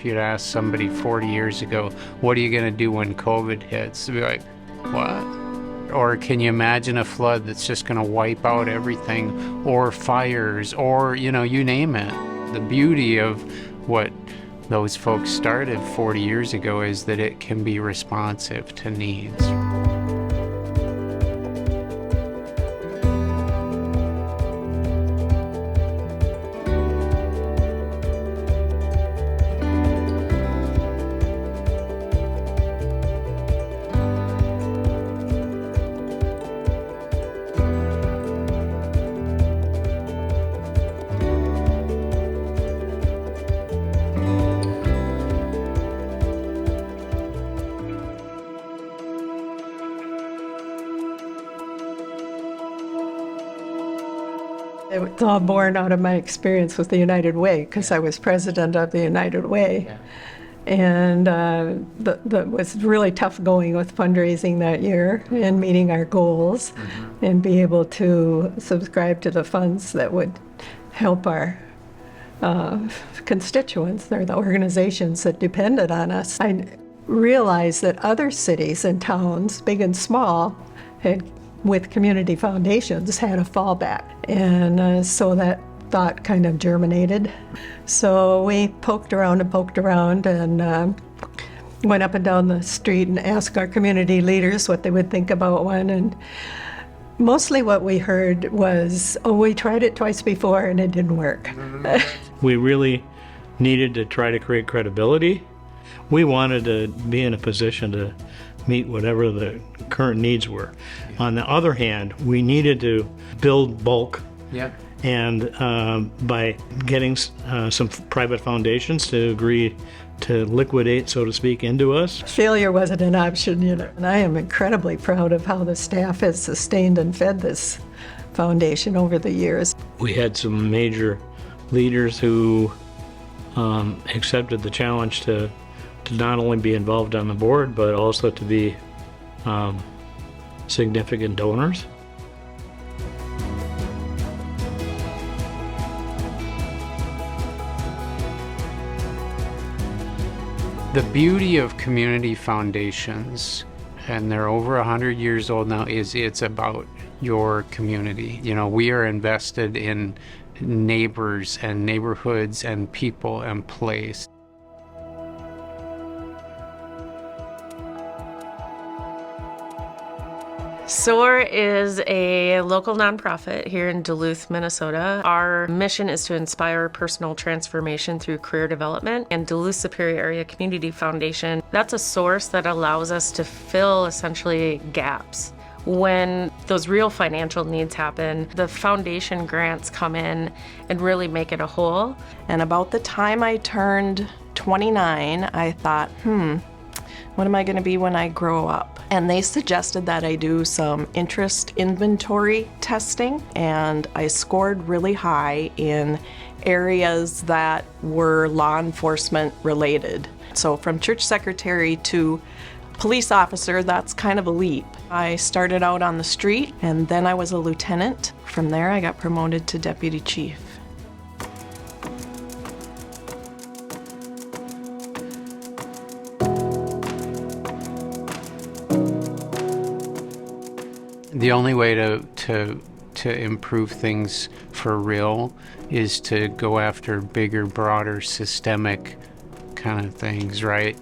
you'd ask somebody 40 years ago, what are you going to do when COVID hits? They'd be like, what? Or can you imagine a flood that's just going to wipe out everything, or fires, or, you name it. The beauty of what those folks started 40 years ago is that it can be responsive to needs. It's all born out of my experience with the United Way, because I was president of the United Way. Yeah. And that was really tough going with fundraising that year and meeting our goals, and be able to subscribe to the funds that would help our constituents or the organizations that depended on us. I realized that other cities and towns, big and small, with community foundations, had a fallback. And so that thought kind of germinated. So we poked around and went up and down the street and asked our community leaders what they would think about one. And mostly what we heard was, oh, we tried it twice before and it didn't work. We really needed to try to create credibility. We wanted to be in a position to meet whatever the current needs were. On the other hand, we needed to build bulk. Yeah. And by getting some private foundations to agree to liquidate, so to speak, into us. Failure wasn't an option, And I am incredibly proud of how the staff has sustained and fed this foundation over the years. We had some major leaders who accepted the challenge to not only be involved on the board, but also to be significant donors. The beauty of community foundations, and they're over 100 years old now, is it's about your community. We are invested in neighbors and neighborhoods and people and place. SOAR is a local nonprofit here in Duluth, Minnesota. Our mission is to inspire personal transformation through career development, and Duluth Superior Area Community Foundation, that's a source that allows us to fill essentially gaps. When those real financial needs happen, the foundation grants come in and really make it a whole. And about the time I turned 29, I thought, what am I going to be when I grow up? And they suggested that I do some interest inventory testing, and I scored really high in areas that were law enforcement related. So from church secretary to police officer, that's kind of a leap. I started out on the street, and then I was a lieutenant. From there, I got promoted to deputy chief. The only way to improve things for real is to go after bigger, broader, systemic kind of things, right?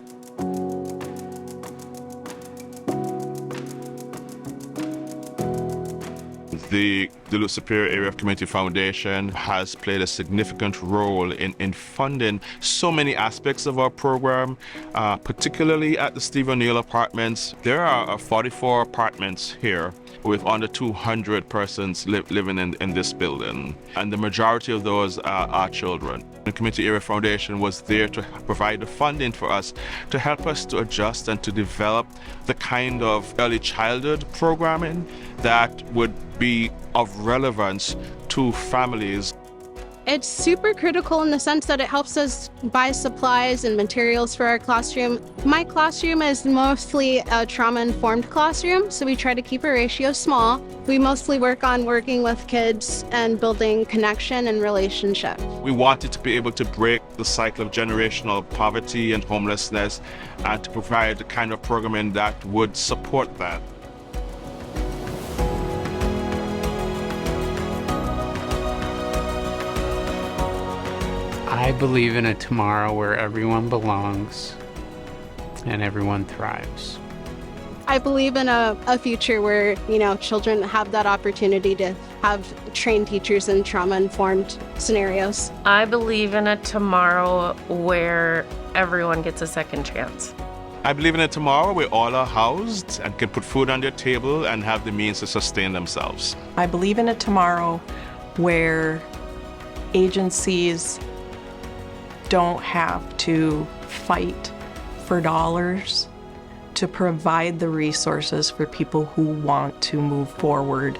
The Duluth Superior Area Community Foundation has played a significant role in funding so many aspects of our program, particularly at the Steve O'Neill Apartments. There are 44 apartments here with under 200 persons living in this building, and the majority of those are children. The Community Area Foundation was there to provide the funding for us to help us to adjust and to develop the kind of early childhood programming that would be of relevance to families. It's super critical in the sense that it helps us buy supplies and materials for our classroom. My classroom is mostly a trauma-informed classroom, so we try to keep our ratio small. We mostly work on working with kids and building connection and relationship. We wanted to be able to break the cycle of generational poverty and homelessness and to provide the kind of programming that would support that. I believe in a tomorrow where everyone belongs and everyone thrives. I believe in a future where, children have that opportunity to have trained teachers in trauma-informed scenarios. I believe in a tomorrow where everyone gets a second chance. I believe in a tomorrow where all are housed and can put food on their table and have the means to sustain themselves. I believe in a tomorrow where agencies don't have to fight for dollars to provide the resources for people who want to move forward